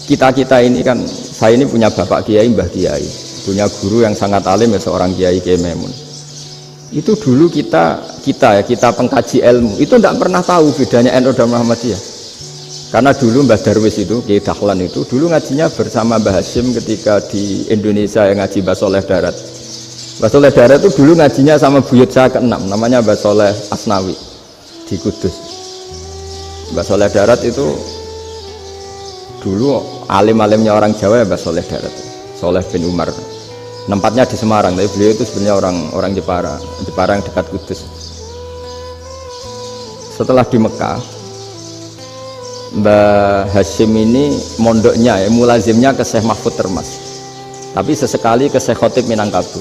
kita ini kan, saya ini punya bapak kiai, mbah kiai, punya guru yang sangat alim ya, seorang kiai Memun. Itu dulu kita pengkaji ilmu itu tidak pernah tahu bedanya NU dan Muhammadiyah. Karena dulu Mbah Darwis itu, Kiai Dahlan itu dulu ngajinya bersama Mbah Hasyim ketika di Indonesia yang ngaji Mbah Soleh Darat. Mbah Soleh Darat itu dulu ngajinya sama buyut saya ke-6, namanya Mbah Soleh Asnawi di Kudus. Mbah Soleh Darat itu dulu alim-alimnya orang Jawa ya, Mbah Soleh Darat, Soleh bin Umar. Tempatnya di Semarang, tapi beliau itu sebenarnya orang Jepara yang dekat Kudus. Setelah di Mekah, Mbah Hasyim ini mondoknya ya, mulazimnya ke Syekh Mahfud Termas, tapi sesekali ke Syekh Khotib Minangkabau.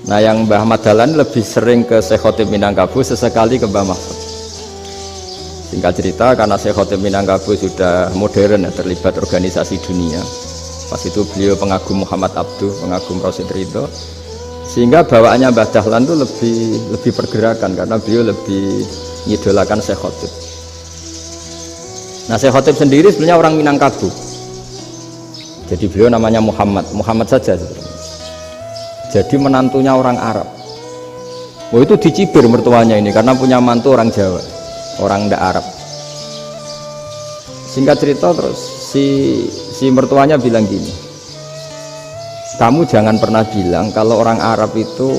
Nah yang Mbah Ahmad Dahlan lebih sering ke Syekh Khotib Minangkabau, sesekali ke Mbah Mahfud. Singkat cerita, karena Syekh Khotib Minangkabau sudah modern ya, terlibat organisasi dunia. Pas itu beliau pengagum Muhammad Abduh, pengagum Rasid Ridho, sehingga bawaannya Mbah Dahlan itu lebih pergerakan karena beliau lebih mengidolakan Syekh Khotib. Nah Syekh Khotib sendiri sebenarnya orang Minangkabau, jadi beliau namanya Muhammad saja sebenarnya. Jadi menantunya orang Arab. Oh itu dicibir mertuanya ini karena punya mantu orang Jawa, orang ndak Arab. Singkat cerita terus si mertuanya bilang gini, kamu jangan pernah bilang kalau orang Arab itu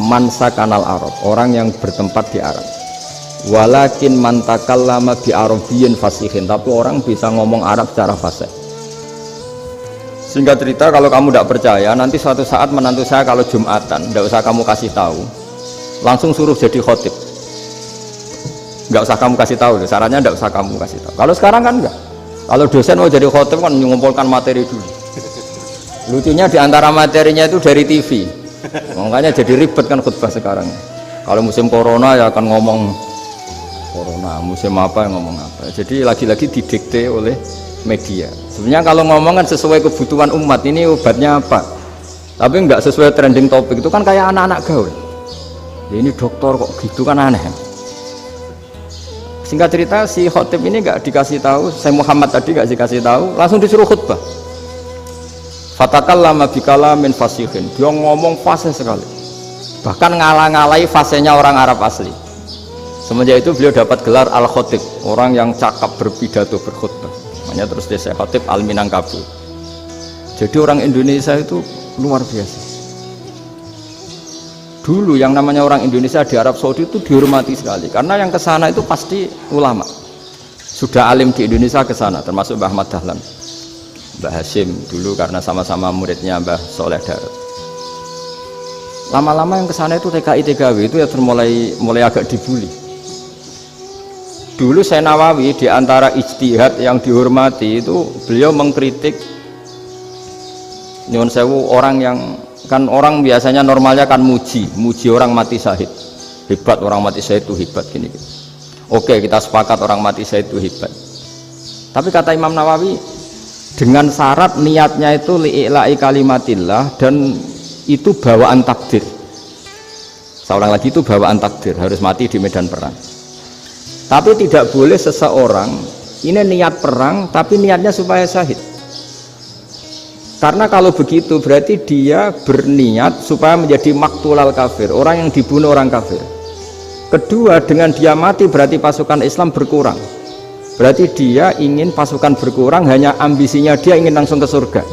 mansa kanal Arab, orang yang bertempat di Arab. Walakin mantakallama bi arabiyyin fasihin, tapi orang bisa ngomong Arab secara fasih. Singkat cerita, kalau kamu tidak percaya, nanti suatu saat menantu saya kalau Jumatan, tidak usah kamu kasih tahu, langsung suruh jadi khotib. Nggak usah kamu kasih tahu, syaratnya tidak usah kamu kasih tahu. Kalau sekarang kan enggak. Kalau dosen mau jadi khotib kan mengumpulkan materi dulu. Lucunya diantara materinya itu dari TV, makanya jadi ribet kan khutbah sekarang. Kalau musim corona ya akan ngomong corona, musim apa yang ngomong apa. Jadi lagi-lagi didikte oleh media. Sebenarnya kalau ngomong kan sesuai kebutuhan umat, ini obatnya apa, tapi nggak sesuai trending topik, itu kan kayak anak-anak gaul. Ya, ini dokter kok gitu kan aneh. Singkat cerita, si khotib ini nggak dikasih tahu, saya Muhammad tadi nggak dikasih tahu, langsung disuruh khutbah. Fatakallama bikalamin fasihin, dia ngomong fasih sekali, bahkan ngalah-ngalahi fasihnya orang Arab asli. Semenjak itu beliau dapat gelar Al-Khotib, orang yang cakap berpidato berkhutbah. Makanya terus dia Khotib Al-Minangkabau. Jadi orang Indonesia itu luar biasa. Dulu yang namanya orang Indonesia di Arab Saudi itu dihormati sekali, karena yang kesana itu pasti ulama. Sudah alim di Indonesia kesana, termasuk Mbah Ahmad Dahlan, Mbah Hasyim dulu karena sama-sama muridnya Mbah Soleh Darat. Lama-lama yang kesana itu TKI TKW itu ya mulai agak dibully. Dulu Syekh Nawawi di antara ijtihad yang dihormati itu beliau mengkritik nyuwun sewu orang yang kan orang biasanya normalnya kan muji orang mati syahid, hebat orang mati syahid itu hebat gini. Oke, kita sepakat orang mati syahid itu hebat. Tapi kata Imam Nawawi dengan syarat niatnya itu li'ila'i kalimatillah dan itu bawaan takdir. Seorang lagi itu bawaan takdir, harus mati di medan perang. Tapi tidak boleh seseorang ini niat perang tapi niatnya supaya syahid, karena kalau begitu berarti dia berniat supaya menjadi maktulal kafir, orang yang dibunuh orang kafir. Kedua, dengan dia mati berarti pasukan Islam berkurang, berarti dia ingin pasukan berkurang, hanya ambisinya dia ingin langsung ke surga.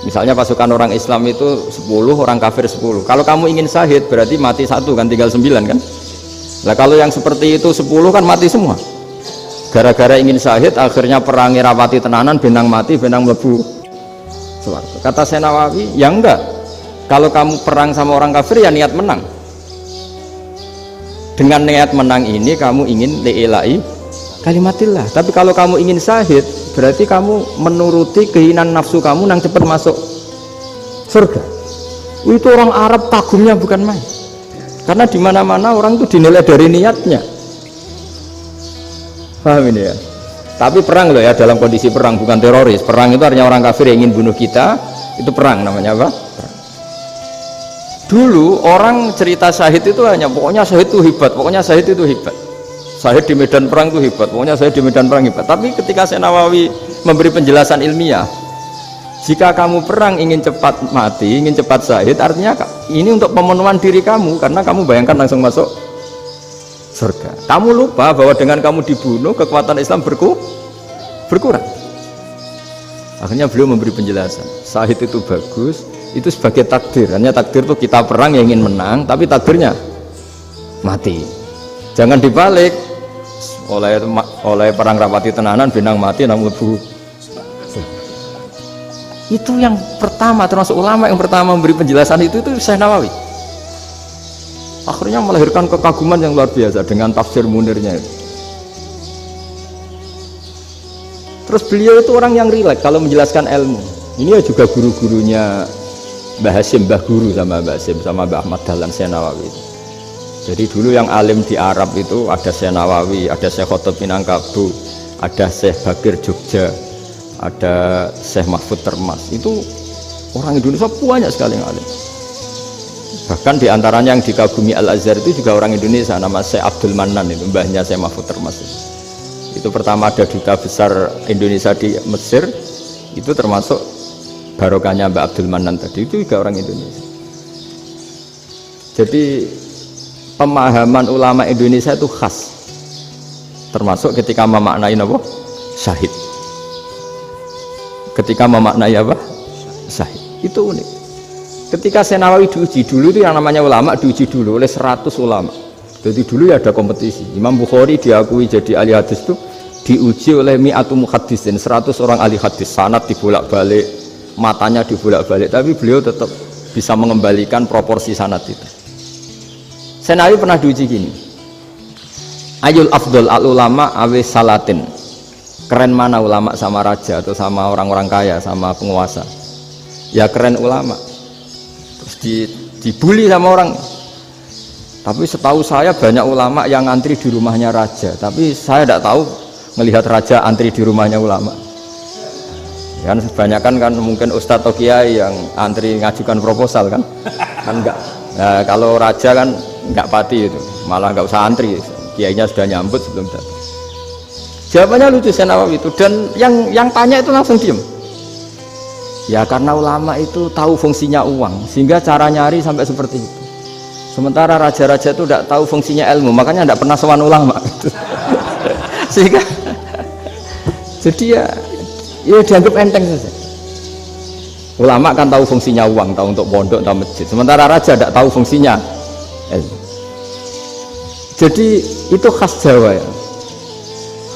Misalnya pasukan orang Islam itu 10, orang kafir 10, kalau kamu ingin syahid berarti mati 1 kan, tinggal 9 kan. Nah kalau yang seperti itu 10 kan mati semua. Gara-gara ingin syahid akhirnya perangi rapati tenanan, benang mati, benang mlebu swarga. Kata Syekh Nawawi, ya enggak. Kalau kamu perang sama orang kafir ya niat menang. Dengan niat menang ini kamu ingin li'ila'i kalimatillah. Tapi kalau kamu ingin syahid berarti kamu menuruti keinginan nafsu kamu yang cepat masuk surga. Itu orang Arab kagumnya bukan main. Karena di mana-mana orang itu dinilai dari niatnya. Paham ini ya? Tapi perang loh ya, dalam kondisi perang, bukan teroris. Perang itu artinya orang kafir yang ingin bunuh kita, itu perang namanya apa? Perang. Dulu orang cerita syahid itu hanya pokoknya syahid itu hebat, pokoknya syahid itu hebat. Syahid di medan perang itu hebat, pokoknya saya di medan perang hebat. Tapi ketika Syekh Nawawi memberi penjelasan ilmiah, jika kamu perang ingin cepat mati, ingin cepat syahid, artinya ini untuk pemenuhan diri kamu, karena kamu bayangkan langsung masuk surga. Kamu lupa bahwa dengan kamu dibunuh, kekuatan Islam berkurang. Akhirnya beliau memberi penjelasan, syahid itu bagus, itu sebagai takdir. Hanya takdir itu kita perang yang ingin menang, tapi takdirnya mati. Jangan dibalik, oleh perang rapati tenanan, benang mati namun lebu. Itu yang pertama, termasuk ulama yang pertama memberi penjelasan itu Syekh Nawawi. Akhirnya melahirkan kekaguman yang luar biasa dengan tafsir Munirnya itu. Terus beliau itu orang yang rileks kalau menjelaskan ilmu. Ini ya juga guru-gurunya Mbah Hasyim, Mbah Guru sama Mbah Hasyim sama Mbah Ahmad Dahlan Syekh Nawawi. Jadi dulu yang alim di Arab itu ada Syekh Nawawi, ada Syekh Khotib Minangkabau, ada Syekh Bakir Jogja, ada Syekh Mahfud Termas. Itu orang Indonesia banyak sekali yang alim. Bahkan diantaranya yang dikagumi Al-Azhar itu juga orang Indonesia, nama Syekh Abdul Manan, itu mbahnya Syekh Mahfud Termas. Itu pertama ada duta besar Indonesia di Mesir, itu termasuk barokahnya Mbak Abdul Manan tadi, itu juga orang Indonesia. Jadi pemahaman ulama Indonesia itu khas, termasuk ketika memaknai apa? Syahid. Ketika memaknai apa? Syahid. Itu unik. Ketika Syekh Nawawi diuji dulu, itu yang namanya ulama diuji dulu oleh 100 ulama. Jadi dulu ya ada kompetisi. Imam Bukhari diakui jadi ahli hadis itu diuji oleh mi'atu muhaddisin, 100 orang ahli hadis, sanad dibolak-balik, matanya dibolak-balik, tapi beliau tetap bisa mengembalikan proporsi sanad itu. Syekh Nawawi pernah diuji gini, ayul afdol al ulama awis salatin, keren mana ulama sama raja atau sama orang-orang kaya sama penguasa? Ya keren ulama. Terus dibully sama orang. Tapi setahu saya banyak ulama yang antri di rumahnya raja, tapi saya tidak tahu melihat raja antri di rumahnya ulama. Kan kebanyakan kan mungkin ustadz atau kiai yang antri ngajukan proposal kan enggak. Nah, kalau raja kan enggak pati itu, malah enggak usah antri, kiainya sudah nyambut sebelum datang. Jawabannya lucu Syekh Nawawi itu, dan yang tanya itu langsung diem. Ya karena ulama itu tahu fungsinya uang, sehingga cara nyari sampai seperti itu. Sementara raja-raja itu tidak tahu fungsinya ilmu, makanya tidak pernah sowan ulama. Sehingga jadi ya dianggap enteng saja. Ulama kan tahu fungsinya uang, tahu untuk pondok, tahu masjid. Sementara raja tidak tahu fungsinya ilmu. Jadi itu khas Jawa ya.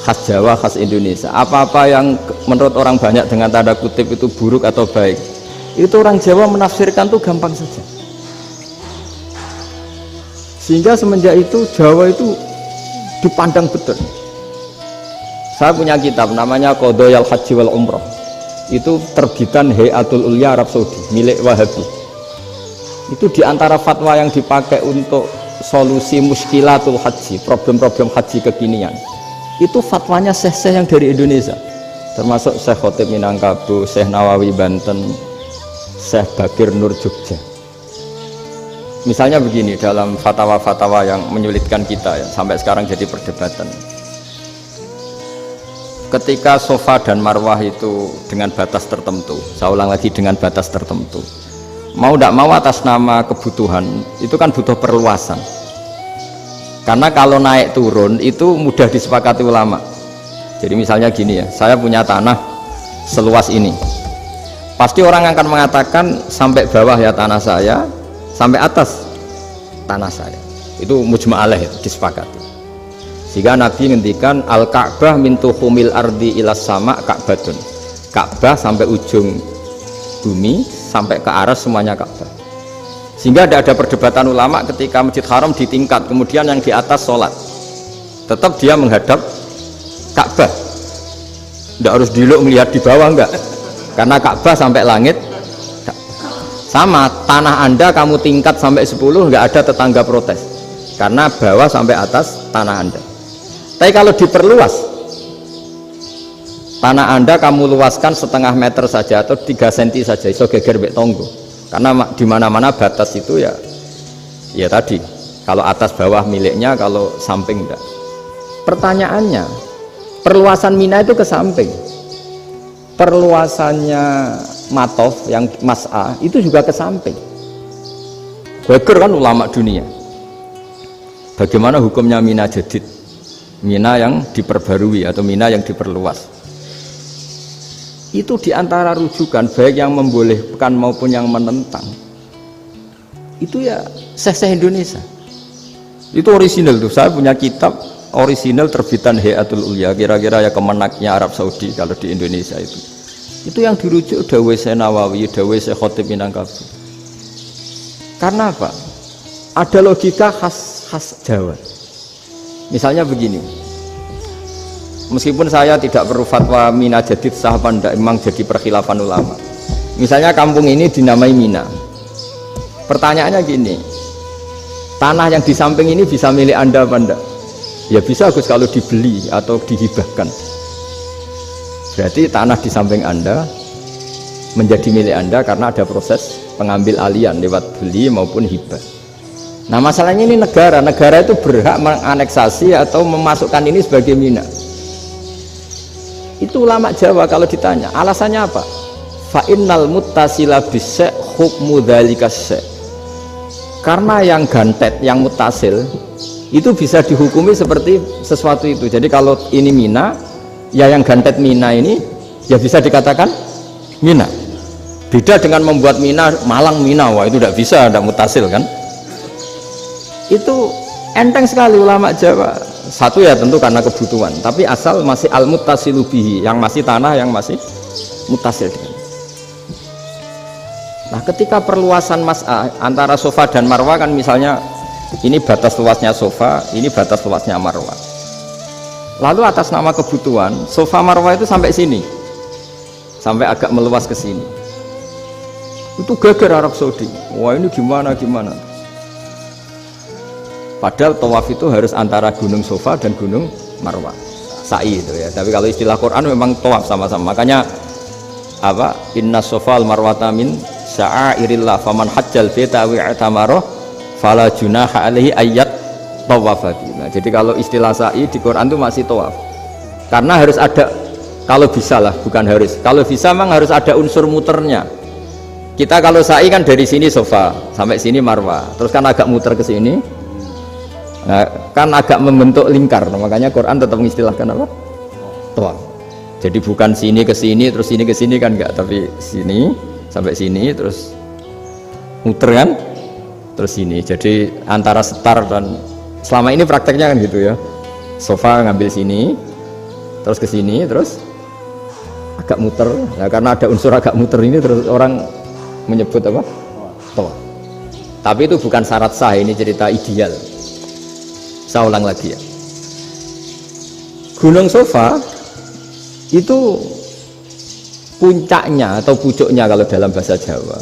Khas Jawa, khas Indonesia. Apa-apa yang menurut orang banyak dengan tanda kutip itu buruk atau baik, itu orang Jawa menafsirkan tuh gampang saja. Sehingga semenjak itu Jawa itu dipandang betul. Saya punya kitab namanya Qadhayal Haji wal Umrah. Itu terbitan Hayatul Ulya Arab Saudi, milik Wahabi. Itu diantara fatwa yang dipakai untuk solusi muskilatul haji, problem-problem haji kekinian. Itu fatwanya syekh-syekh yang dari Indonesia. Termasuk Syekh Khotib Minangkabau, Syekh Nawawi Banten, Syekh Bakir Nur Jogja. Misalnya begini, dalam fatwa-fatwa yang menyulitkan kita ya, sampai sekarang jadi perdebatan. Ketika sofa dan marwah itu dengan batas tertentu, saya ulang lagi dengan batas tertentu, mau tidak mau atas nama kebutuhan, itu kan butuh perluasan. Karena kalau naik turun itu mudah disepakati ulama. Jadi misalnya gini ya, saya punya tanah seluas ini. Pasti orang akan mengatakan sampai bawah ya tanah saya, sampai atas tanah saya. Itu mujma' alaih, disepakati. Sehingga Nabi ngendikan al-Ka'bah min tuhumil ardi ilas sama Ka'batun. Ka'bah sampai ujung bumi, sampai ke aras semuanya Ka'bah. Sehingga tidak ada perdebatan ulama ketika Masjid Haram ditingkat, kemudian yang di atas sholat, tetap dia menghadap Ka'bah. Tidak harus diluk melihat di bawah, enggak, karena Ka'bah sampai langit. Sama tanah Anda kamu tingkat sampai 10, enggak ada tetangga protes, karena bawah sampai atas tanah Anda. Tapi kalau diperluas, tanah Anda kamu luaskan setengah meter saja atau 3 cm saja, iso geger mbek tonggo. Karena di mana-mana batas itu ya tadi, kalau atas bawah miliknya, kalau samping enggak. pertanyaannya, perluasan Mina itu ke samping, perluasannya Matof yang Mas'a itu juga ke samping. Geger kan ulama dunia. Bagaimana hukumnya Mina Jadid, Mina yang diperbarui atau Mina yang diperluas? Itu diantara rujukan baik yang membolehkan maupun yang menentang. Itu ya Syekh Indonesia. Itu orisinal tuh. Saya punya kitab orisinal terbitan Hayatul Ulya, kira-kira ya kemenaknya Arab Saudi kalau di Indonesia itu. Itu yang dirujuk Dawai Syekh Nawawi, Dawai Syekh Khatib Minangkabau. Karena apa? Ada logika khas Jawa. Misalnya begini, meskipun saya tidak perlu fatwa Mina Jadid sah apa enggak, memang jadi perkhilafan ulama. Misalnya kampung ini dinamai Mina. Pertanyaannya gini, tanah yang di samping ini bisa milik Anda apa enggak? Ya bisa Gus kalau dibeli atau dihibahkan. Berarti tanah di samping Anda menjadi milik Anda karena ada proses pengambil alian lewat beli maupun hibah. Nah masalahnya ini negara itu berhak menganeksasi atau memasukkan ini sebagai Mina. Itu ulama Jawa kalau ditanya alasannya apa? Fa'innal muttasila bisek hukmu dzalika syek. Karena yang gantet, yang mutasil itu bisa dihukumi seperti sesuatu itu. Jadi kalau ini Mina, ya yang gantet Mina ini ya bisa dikatakan Mina. Beda dengan membuat Mina Malang Mina, wah itu tidak bisa, tidak mutasil kan. Itu enteng sekali ulama Jawa. Satu ya tentu karena kebutuhan, tapi asal masih al-muttasilu bihi, yang masih tanah yang masih mutasil. Nah ketika perluasan Mas'a antara Sofa dan Marwa kan misalnya ini batas luasnya Sofa, ini batas luasnya Marwa. Lalu atas nama kebutuhan Sofa Marwa itu sampai sini, sampai agak meluas ke sini. Itu geger Arab Saudi. Wah ini gimana? Padahal tawaf itu harus antara Gunung Sofa dan Gunung Marwa, sa'i itu ya. Tapi kalau istilah Quran memang tawaf sama-sama. Makanya apa? Inna Sofa al-Marwata min sya'airillah faman hajjal baita wa i'tamara fala junaha alaihi ayat tawafati. Nah, jadi kalau istilah sa'i di Quran itu masih tawaf. Karena harus ada, kalau bisa lah, bukan harus. Kalau bisa memang harus ada unsur muternya. Kita kalau sa'i kan dari sini Sofa sampai sini Marwa, terus kan agak muter ke sini, nah, kan agak membentuk lingkar. Nah, makanya Quran tetap mengistilahkan apa? Tawaf. Jadi bukan sini ke sini terus sini ke sini kan enggak, tapi sini sampai sini terus muter kan, terus sini. Jadi antara setar dan selama ini prakteknya kan gitu ya. Sofa ngambil sini, terus ke sini, terus agak muter. Nah, karena ada unsur agak muter ini terus orang menyebut apa? Tawaf. Tapi itu bukan syarat sah, ini cerita ideal. Saya ulang lagi ya. Gunung Sofa itu puncaknya atau pucuknya kalau dalam bahasa Jawa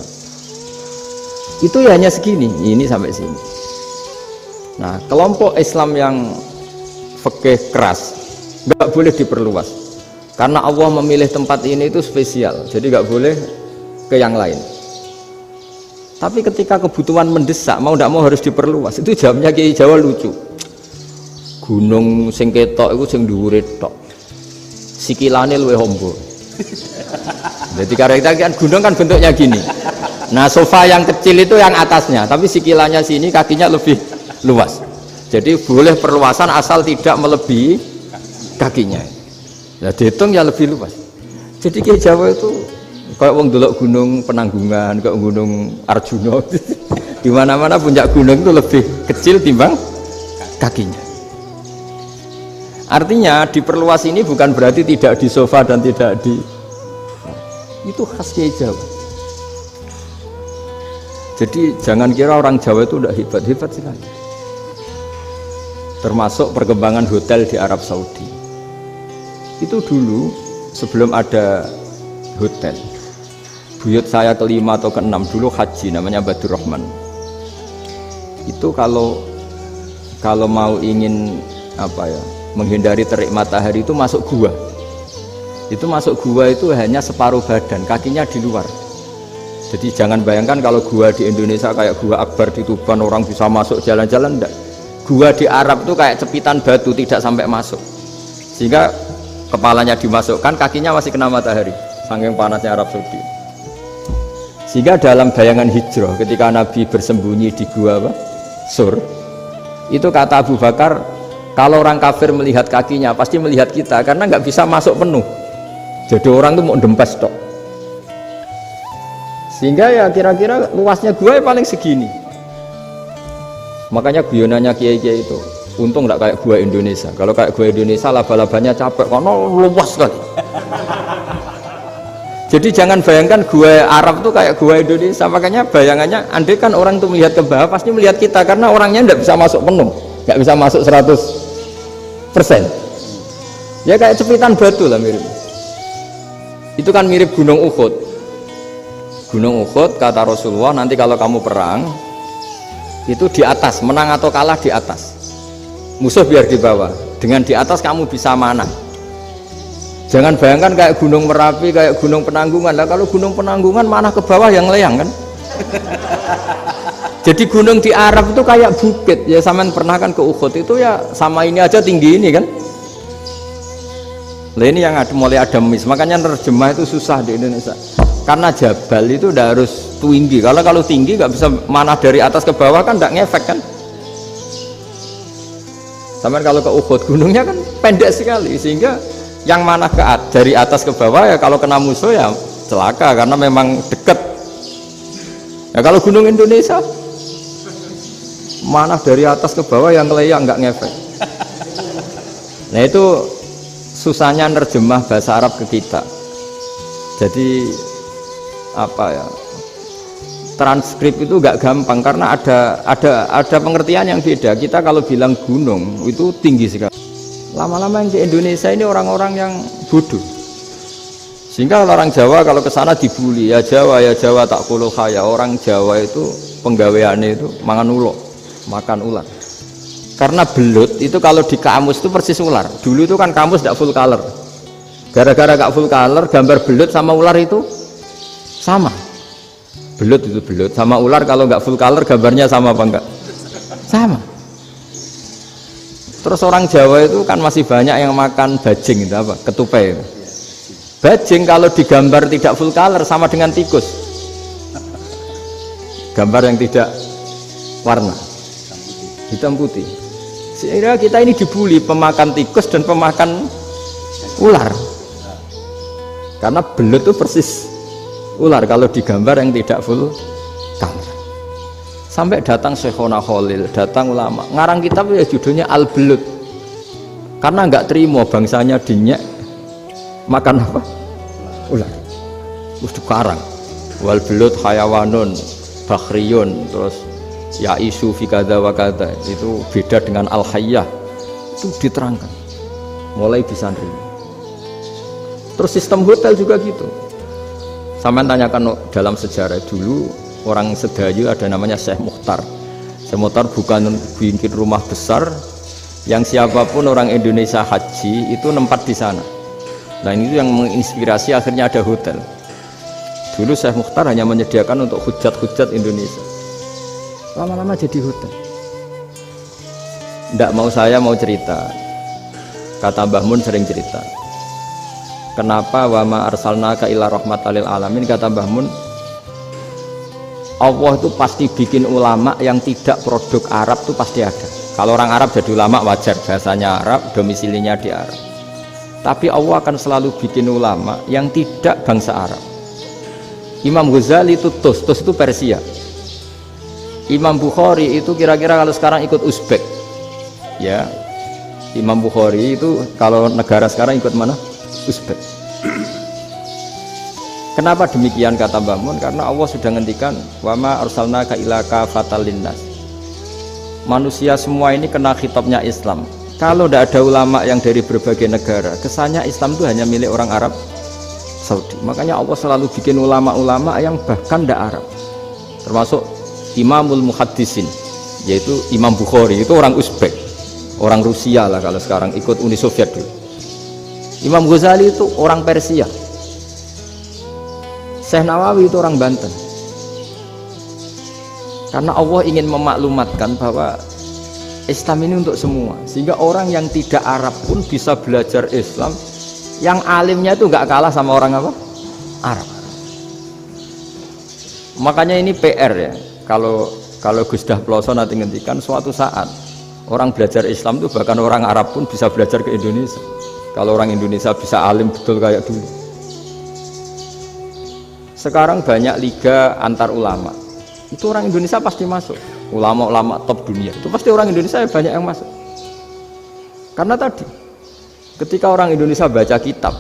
itu ya hanya segini, ini sampai sini. Nah, kelompok Islam yang fikih keras nggak boleh diperluas karena Allah memilih tempat ini itu spesial, jadi nggak boleh ke yang lain. Tapi ketika kebutuhan mendesak, mau tidak mau harus diperluas. Itu jawabnya Kiai Jawa lucu. Gunung sing ketok itu sing dhuwure tok, sikilane luwih hombo. Jadi karena kan gunung kan bentuknya gini. Nah Sofa yang kecil itu yang atasnya, tapi sikilannya sini kakinya lebih luas. Jadi boleh perluasan asal tidak melebihi kakinya. Nah dihitung ya lebih luas. Jadi Kiai Jawa itu kayak wong delok gunung Penanggungan, kayak gunung Arjuna. Di mana-mana puncak gunung itu lebih kecil timbang kakinya. Artinya diperluas ini bukan berarti tidak di Sofa dan tidak di, itu khas Kiai Jawa. Jadi jangan kira orang Jawa itu tidak hebat sekali. Termasuk perkembangan hotel di Arab Saudi. Itu dulu sebelum ada hotel, buyut saya kelima atau keenam dulu haji, namanya Badur Rahman. Itu kalau mau ingin apa ya, menghindari terik matahari itu masuk gua. Itu masuk gua itu hanya separuh badan, kakinya di luar. Jadi jangan bayangkan kalau gua di Indonesia kayak gua Akbar di Tuban orang bisa masuk jalan-jalan, enggak. gua di Arab itu kayak cepitan batu, tidak sampai masuk, sehingga kepalanya dimasukkan, kakinya masih kena matahari saking panasnya Arab Saudi. Sehingga dalam bayangan hijrah ketika Nabi bersembunyi di gua Sur, itu kata Abu Bakar, kalau orang kafir melihat kakinya pasti melihat kita, karena nggak bisa masuk penuh, jadi orang tuh mau dempes tok. Sehingga ya kira-kira luasnya gua paling segini. Makanya guyonannya kiai-kiai itu, untung nggak kayak gua Indonesia. Kalau kayak gua Indonesia laba-labanya capek karena luas sekali. Jadi jangan bayangkan gua Arab tuh kayak gua Indonesia. Makanya bayangannya, andai kan orang tuh melihat ke bawah pasti melihat kita, karena orangnya nggak bisa masuk penuh, nggak bisa masuk 100%. Ya kayak cepitan batu lah mirip. Itu kan mirip Gunung Uhud. Gunung Uhud kata Rasulullah, nanti kalau kamu perang itu di atas, menang atau kalah di atas, musuh biar di bawah, dengan di atas kamu bisa manah. Jangan bayangkan kayak Gunung Merapi, kayak Gunung Penanggungan. Lah kalau Gunung Penanggungan manah ke bawah yang layang kan. Jadi gunung di Arab itu kayak bukit ya, sampean pernah kan ke Uhud itu ya sama ini aja tinggi ini kan. Lah ini yang mulai ada mis, makanya nerjemah itu susah di Indonesia. Karena jabal itu udah harus tinggi. Kalau tinggi nggak bisa manah dari atas ke bawah kan nggak ngefek kan. Sama kalau ke Uhud gunungnya kan pendek sekali, sehingga yang manah dari atas ke bawah ya kalau kena musuh ya celaka karena memang dekat. Ya kalau gunung Indonesia manah dari atas ke bawah yang kelayang nggak ngefek. Nah itu susahnya nerjemah bahasa Arab ke kita. Jadi apa ya, transkrip itu nggak gampang karena ada pengertian yang beda. Kita kalau bilang gunung itu tinggi sekali, lama-lama yang di Indonesia ini orang-orang yang bodoh, sehingga orang Jawa kalau ke sana dibully, ya Jawa tak puluh kaya. Orang Jawa itu penggaweannya itu makan ular, karena belut itu kalau di kamus itu persis ular. Dulu itu kan kamus tidak full color, gara-gara gak full color gambar belut sama ular itu sama. Belut itu belut sama ular kalau nggak full color gambarnya sama apa enggak? Sama. Terus orang Jawa itu kan masih banyak yang makan bajing itu apa? Ketupai itu. Bajing kalau digambar tidak full color sama dengan tikus. Gambar yang tidak warna hitam putih. Sehingga kita ini dibully pemakan tikus dan pemakan ular. Karena belut itu persis ular kalau digambar yang tidak full color. Sampai datang Syekhona Khalil, datang ulama ngarang kitab ya judulnya Al-Belut, karena nggak terima bangsanya dinyak makan apa? Ular. Terus dikarang wal belut hayawanun bakhriyun, terus ya isu fi kadza wa kadza, itu beda dengan al-hayyah, itu diterangkan mulai bisa nerima. Terus sistem hotel juga gitu. Sampai tanyakan dalam sejarah dulu orang Sedayu ada namanya Syekh Mukhtar. Syekh Mukhtar bukan bikin rumah besar yang siapapun orang Indonesia haji itu nempat di sana. Nah ini yang menginspirasi akhirnya ada hotel. Dulu Syekh Mukhtar hanya menyediakan untuk hujat-hujat Indonesia. Lama-lama jadi hotel. Nggak mau saya mau cerita. Kata Mbah Mun sering cerita. Kenapa wa ma arsalnaka illa rahmatan lil alamin, kata Mbah Mun, Allah itu pasti bikin ulama yang tidak produk Arab itu pasti ada. Kalau orang Arab jadi ulama wajar, bahasanya Arab, domisilinya di Arab. Tapi Allah akan selalu bikin ulama yang tidak bangsa Arab. Imam Ghazali itu Tus itu Persia. Imam Bukhari itu kira-kira kalau sekarang ikut Uzbek. Ya. Imam Bukhari itu kalau negara sekarang ikut mana? Uzbek. Kenapa demikian kata Mbah Mun? Karena Allah sudah ngendikan wa ma arsalnaka illa kafatan linnas. Manusia semua ini kena khitabnya Islam. Kalau tidak ada ulama yang dari berbagai negara, kesannya Islam itu hanya milik orang Arab Saudi. Makanya Allah selalu bikin ulama-ulama yang bahkan tidak Arab. Termasuk Imamul Muhaddisin, yaitu Imam Bukhari, itu orang Uzbek, orang Rusia lah kalau sekarang, ikut Uni Soviet dulu. Imam Ghazali itu orang Persia. Syekh Nawawi itu orang Banten. Karena Allah ingin memaklumatkan bahwa Islam ini untuk semua, sehingga orang yang tidak Arab pun bisa belajar Islam. Yang alimnya itu nggak kalah sama orang apa? Arab. Makanya ini PR ya. Kalau Gus Dah Ploso nanti ngendikan suatu saat orang belajar Islam itu bahkan orang Arab pun bisa belajar ke Indonesia. Kalau orang Indonesia bisa alim betul kayak dulu. Sekarang banyak liga antar ulama. Itu orang Indonesia pasti masuk. Ulama-ulama top dunia itu pasti orang Indonesia banyak yang masuk. Karena tadi ketika orang Indonesia baca kitab,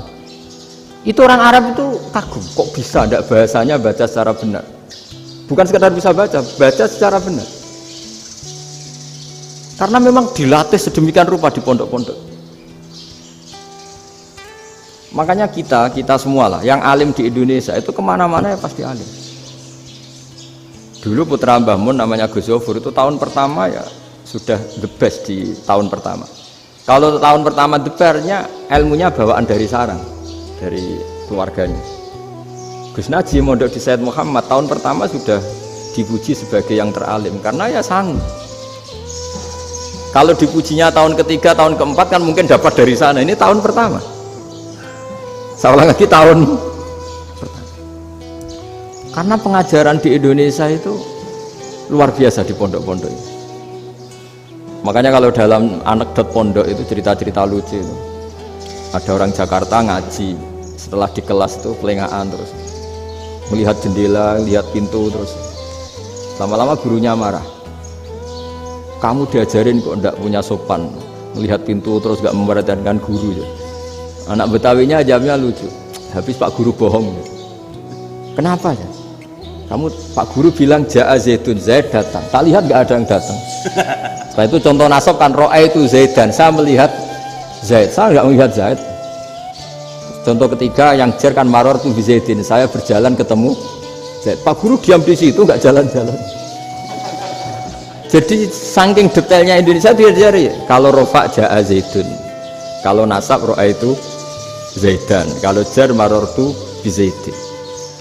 itu orang Arab itu kagum, kok bisa ada bahasanya baca secara benar. Bukan sekedar bisa baca secara benar. Karena memang dilatih sedemikian rupa di pondok-pondok. Makanya kita semua lah, yang alim di Indonesia itu kemana-mana ya pasti alim. Dulu putra Mbah Mun namanya Gus Zofur itu tahun pertama ya sudah the best di tahun pertama. Kalau tahun pertama the best-nya ilmunya bawaan dari sarang, dari keluarganya. Gus Najib mondok di Sayyid Muhammad tahun pertama sudah dipuji sebagai yang teralim karena ya sanggup. Kalau dipujinya tahun ketiga, tahun keempat kan mungkin dapat dari sana. Ini tahun pertama. Saya ulang lagi tahun pertama. Karena pengajaran di Indonesia itu luar biasa di pondok-pondok ini. Makanya kalau dalam anekdot pondok itu cerita-cerita lucu itu. Ada orang Jakarta ngaji, setelah di kelas itu pelengahan terus. Melihat jendela, lihat pintu terus. Lama-lama gurunya marah. Kamu diajarin kok enggak punya sopan, melihat pintu terus enggak memperhatikan guru ya. Anak Betawinya jawabnya lucu. Habis Pak Guru bohong. Kenapa ya? Kamu Pak Guru bilang Ja'a Zaidun, Zaid datang. Tak lihat enggak ada yang datang. Setelah itu contoh nasab kan ro'a itu Zaidan. Saya melihat Zaid, saya enggak melihat Zaid. Contoh ketiga yang jer kan maror tu Zaidin. Saya berjalan ketemu Zaid. Pak Guru diam di situ enggak jalan-jalan. Jadi saking detailnya Indonesia dia diajari. Kalau rofa Ja'a Zaidun, kalau nasab ro'a itu Zaidan, kalau jar marortu bizaidin.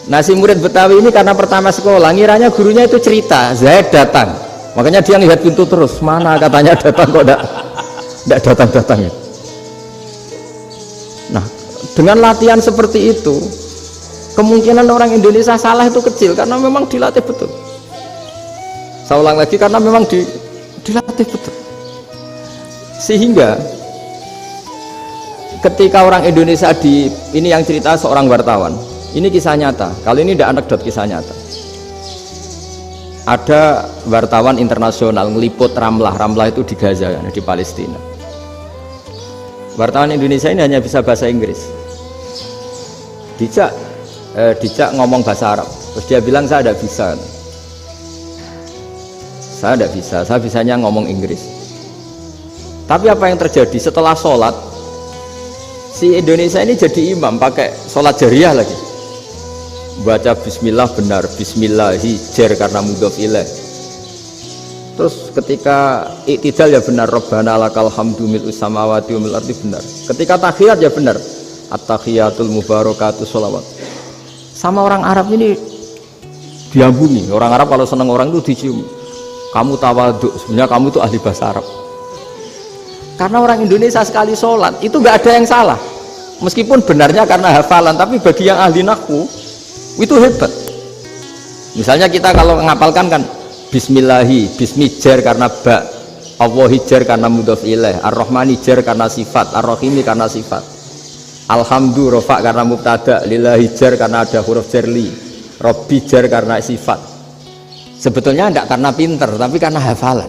Nah si murid Betawi ini karena pertama sekolah ngiranya gurunya itu cerita Zaid datang, makanya dia lihat pintu terus, mana katanya datang kok enggak datang-datang ya. Nah dengan latihan seperti itu kemungkinan orang Indonesia salah itu kecil karena memang dilatih betul. Saya ulang lagi karena memang dilatih betul. Sehingga ketika orang Indonesia ini yang cerita seorang wartawan, ini kisah nyata. Kali ini tidak anekdot, kisah nyata. Ada wartawan internasional ngeliput Ramlah itu di Gaza, di Palestina. Wartawan Indonesia ini hanya bisa bahasa Inggris. Dijak ngomong bahasa Arab, terus dia bilang saya tidak bisa. Saya tidak bisa, saya bisanya ngomong Inggris. Tapi apa yang terjadi setelah sholat, si Indonesia ini jadi imam pakai sholat jariyah lagi. Baca bismillah benar, bismillahi jar karena mudhof ilaih. Terus ketika iktidal ya benar, Rabbana lakal hamdu mil'us samawati wa mil ardi benar. Ketika tahiyat ya benar, at-tahiyatul mubarakatuh sholawat. Sama orang Arab ini diambungi. Orang Arab kalau senang orang itu dicium. Kamu tawaduk, sebenarnya kamu itu ahli bahasa Arab. Karena orang Indonesia sekali sholat itu nggak ada yang salah, meskipun benarnya karena hafalan, tapi bagi yang ahli nahwu itu hebat. Misalnya kita kalau ngapalkan kan bismillahi, bismijar karena ba, Allahi jar karena mudhof ilaih, ar-rahmani jar karena sifat, ar-rahimi karena sifat, alhamdu rofa karena mubtada, lillahi jar karena ada huruf jarli, robbi jar karena sifat. Sebetulnya tidak karena pinter, tapi karena hafalan.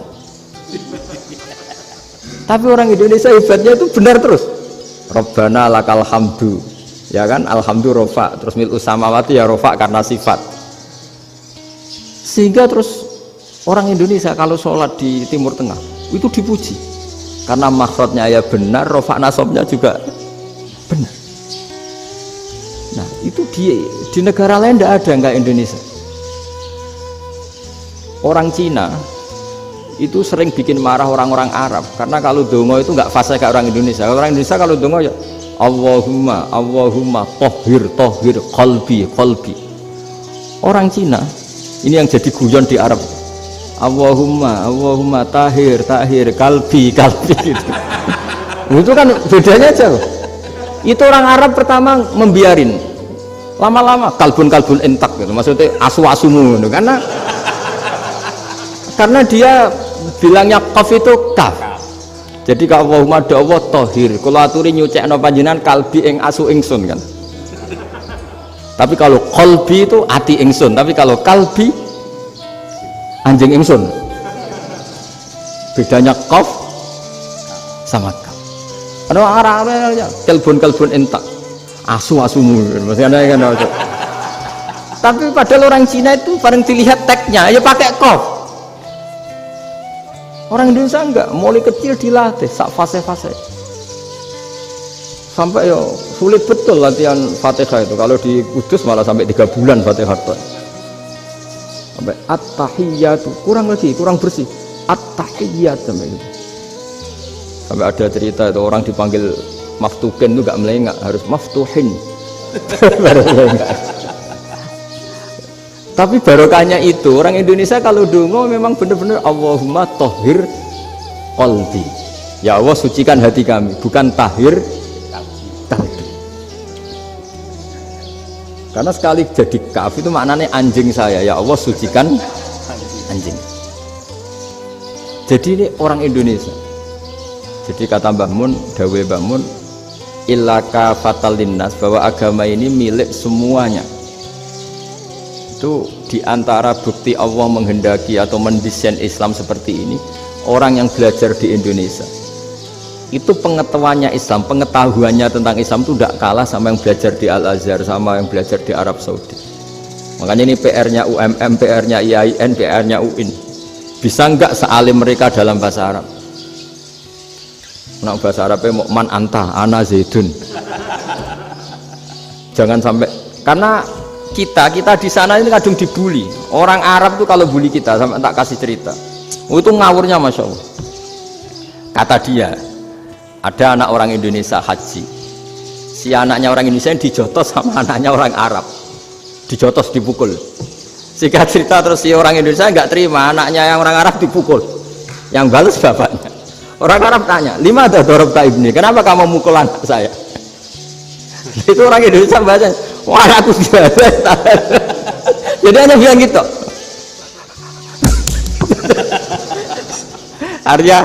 Tapi orang Indonesia hebatnya itu benar terus. Rabbana lakal hamdu, ya kan, alhamdu rofa, terus mil'us samawati ya rofa karena sifat. Sehingga terus orang Indonesia kalau sholat di Timur Tengah itu dipuji karena makhrajnya ya benar, rofa nasabnya juga benar. Nah itu di negara lain tidak ada, enggak Indonesia. Orang Cina itu sering bikin marah orang-orang Arab karena kalau dongo itu nggak fasih kayak orang Indonesia. Orang Indonesia kalau dongo ya Allahumma tohir qalbi. Orang Cina ini yang jadi guyon di Arab. Allahumma tahir kalbi gitu. Itu kan bedanya jauh. Itu orang Arab pertama membiarin, lama-lama kalbun entak gitu, maksudnya asu-asumu gitu. Karena dia bilangnya qaf itu kaf. Jadi kalau Allahumma do Allah tahir, kalau aturi nyucekno panjenengan kalbi ing asu ingsun kan. Tapi kalau qalbi itu ati ingsun, tapi kalau kalbi anjing ingsun. Bedanya qaf sama kaf. Ada orang-orang kalbun entak, asu-asumu, maksudnya kan. Tapi padahal orang Cina itu paling dilihat teksnya, ya pakai qaf. Orang Indonesia enggak, mulai kecil dilatih, sak fase-fase. Sampai ya sulit betul latihan Fatihah itu. Kalau di Kudus malah sampai 3 bulan Fatihah. Sampai at-tahiyyatu, kurang bersih. At-tahiyyat sampai itu. Sampai ada cerita itu orang dipanggil maftuhin itu gak melengak, harus maftuhin. Tapi barokahnya itu orang Indonesia kalau dongo memang benar-benar Allahumma tahhir qalbi. Ya Allah sucikan hati kami, bukan tahhir kalbi. Karena sekali jadi kaf itu maknanya anjing saya, ya Allah sucikan anjing. Jadi ini orang Indonesia. Jadi kata Mbah Mun, dawe Mbah Mun, illaka fatal linnas, bahwa agama ini milik semuanya. Itu diantara bukti Allah menghendaki atau mendesain Islam seperti ini, orang yang belajar di Indonesia itu pengetahuannya Islam, pengetahuannya tentang Islam itu tidak kalah sama yang belajar di Al-Azhar, sama yang belajar di Arab Saudi. Makanya ini PR-nya UMM, PR-nya IAIN, PR-nya UIN. Bisa enggak sealim mereka dalam bahasa Arab? Nah, bahasa Arabnya man anta ana zaidun. Jangan sampai, karena kita di sana ini kadang dibully. Orang Arab tuh kalau bully kita, sampai tak kasih cerita, itu ngawurnya Masya Allah. Kata dia, ada anak orang Indonesia haji, si anaknya orang Indonesia yang dijotos sama anaknya orang Arab, dijotos, dipukul. Singkat cerita terus si orang Indonesia nggak terima, anaknya yang orang Arab dipukul, yang balas bapaknya. Orang Arab tanya, lima ada dorobta ibni, kenapa kamu mukul anak saya? Itu orang Indonesia baca, wah aku sudah. Jadi hanya bilang gitu. Artinya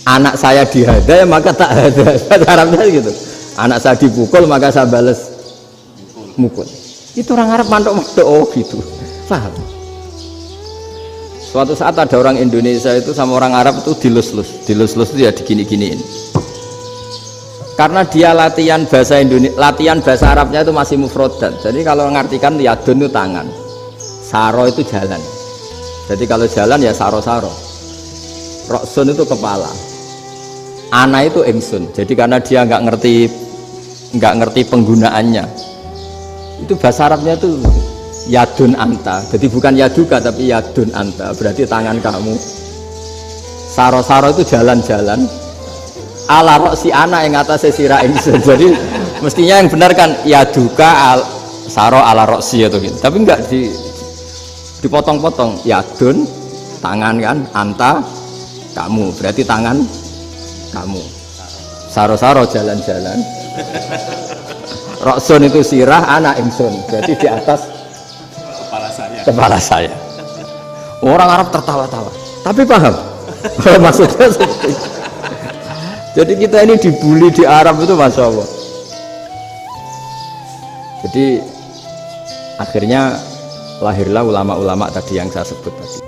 anak saya dihadai maka tak ada. Bahasa Arabnya gitu. Anak saya dipukul maka saya balas mukul. Itu orang Arab mantok-mantok, oh gitu. Paham? Suatu saat ada orang Indonesia itu sama orang Arab itu dilus-lus itu ya digini-giniin. Karena dia latihan bahasa Indonesia, latihan bahasa Arabnya itu masih mufrodan. Jadi kalau mengartikan yadun itu tangan, saro itu jalan. Jadi kalau jalan ya saro-saro. Roksun itu kepala, ana itu ingsun. Jadi karena dia nggak ngerti penggunaannya, itu bahasa Arabnya itu yadun anta, jadi bukan yaduka tapi yadun anta, berarti tangan kamu. Saro-saro itu jalan-jalan, ala roksi anak yang atasnya sirah ingsun. Jadi mestinya yang benar kan yaduka saro ala roksi atau gitu, tapi enggak dipotong-potong. Yadun tangan kan, anta kamu, berarti tangan kamu. Saro-saro jalan-jalan, roksun itu sirah, anak ingsun, berarti di atas kepala saya. Orang Arab tertawa-tawa, tapi paham maksudnya seperti. Jadi kita ini dibully di Arab itu Masya Allah. Jadi akhirnya lahirlah ulama-ulama tadi yang saya sebut tadi.